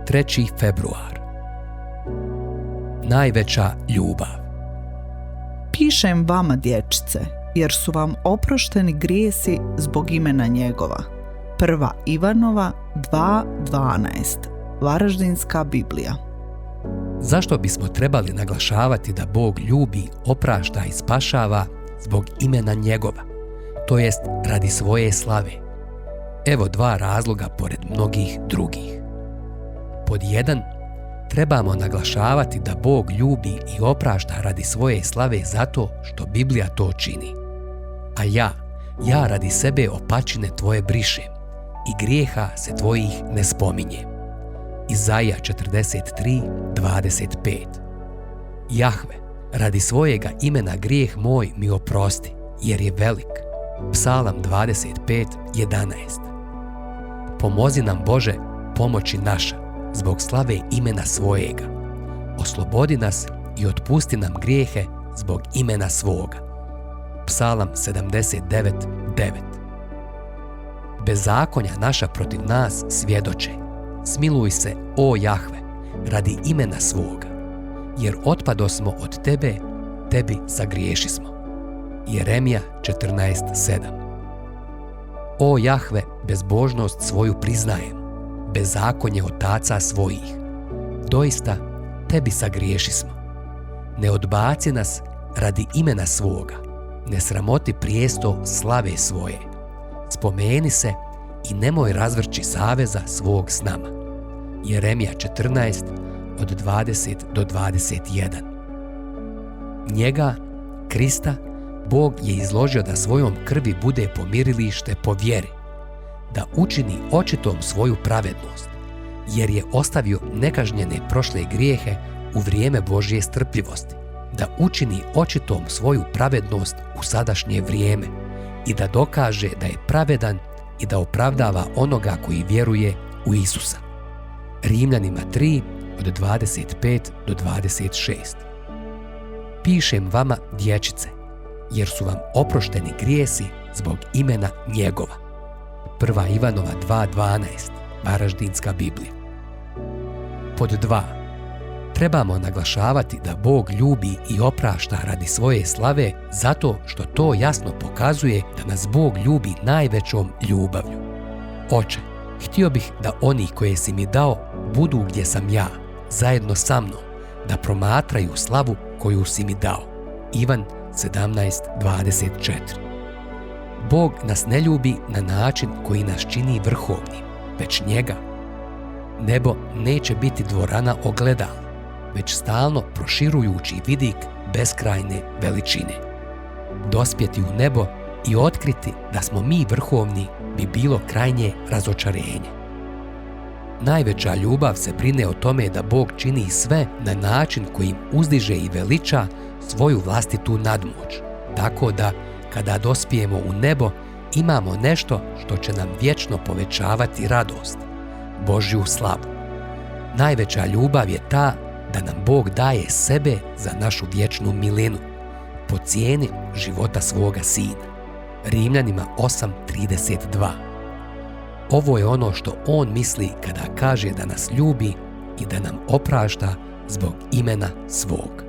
3. februar. Najveća ljubav. Pišem vama, dječice, jer su vam oprošteni grijesi zbog imena njegova. 1. Ivanova 2.12. Varaždinska Biblija. Zašto bismo trebali naglašavati da Bog ljubi, oprašta i spašava zbog imena njegova, to jest radi svoje slave? Evo dva razloga pored mnogih drugih. Pod 1. Trebamo naglašavati da Bog ljubi i oprašta radi svoje slave zato što Biblija to čini. A ja radi sebe opačine tvoje brišem i grijeha se tvojih ne spominje. Izaija 43.25. Jahve, radi svojega imena grijeh moj mi oprosti, jer je velik. Psalam 25.11. Pomozi nam, Bože, pomoći naša, zbog slave imena svojega. Oslobodi nas i otpusti nam grijehe zbog imena svoga. Psalam 79.9. Bezakonja naša protiv nas svjedoče. Smiluj se, o Jahve, radi imena svoga, jer otpadosmo od tebe, tebi sagriješismo. Jeremija 14.7. O Jahve, bezbožnost svoju priznajem, bezakonje otaca svojih. Doista, tebi sagriješismo. Ne odbaci nas radi imena svoga, ne sramoti prijesto slave svoje. Spomeni se i nemoj razvrći saveza svog s nama. Jeremija 14, od 20 do 21. Njega, Krista, Bog je izložio da svojom krvi bude pomirilište po vjeri, da učini očitom svoju pravednost, jer je ostavio nekažnjene prošle grijehe u vrijeme Božje strpljivosti, da učini očitom svoju pravednost u sadašnje vrijeme i da dokaže da je pravedan i da opravdava onoga koji vjeruje u Isusa. Rimljanima 3, od 25 do 26. Pišem vama, dječice, jer su vam oprošteni grijesi zbog imena njegova. 1. Ivanova 2.12. Varaždinska Biblija. Pod 2. Trebamo naglašavati da Bog ljubi i oprašta radi svoje slave zato što to jasno pokazuje da nas Bog ljubi najvećom ljubavlju. Oče, htio bih da oni koje si mi dao budu gdje sam ja, zajedno sa mnom, da promatraju slavu koju si mi dao. Ivan 17.24. Bog nas ne ljubi na način koji nas čini vrhovnim, već njega. Nebo neće biti dvorana ogledala, već stalno proširujući vidik beskrajne veličine. Dospjeti u nebo i otkriti da smo mi vrhovni bi bilo krajnje razočarenje. Najveća ljubav se brine o tome da Bog čini sve na način kojim uzdiže i veliča svoju vlastitu nadmoć, tako da kada dospijemo u nebo imamo nešto što će nam vječno povećavati radost, Božju slavu. Najveća ljubav je ta da nam Bog daje sebe za našu vječnu milinu, po cijeni života svoga Sina. Rimljanima 8.32. Ovo je ono što on misli kada kaže da nas ljubi i da nam oprašta zbog imena svog.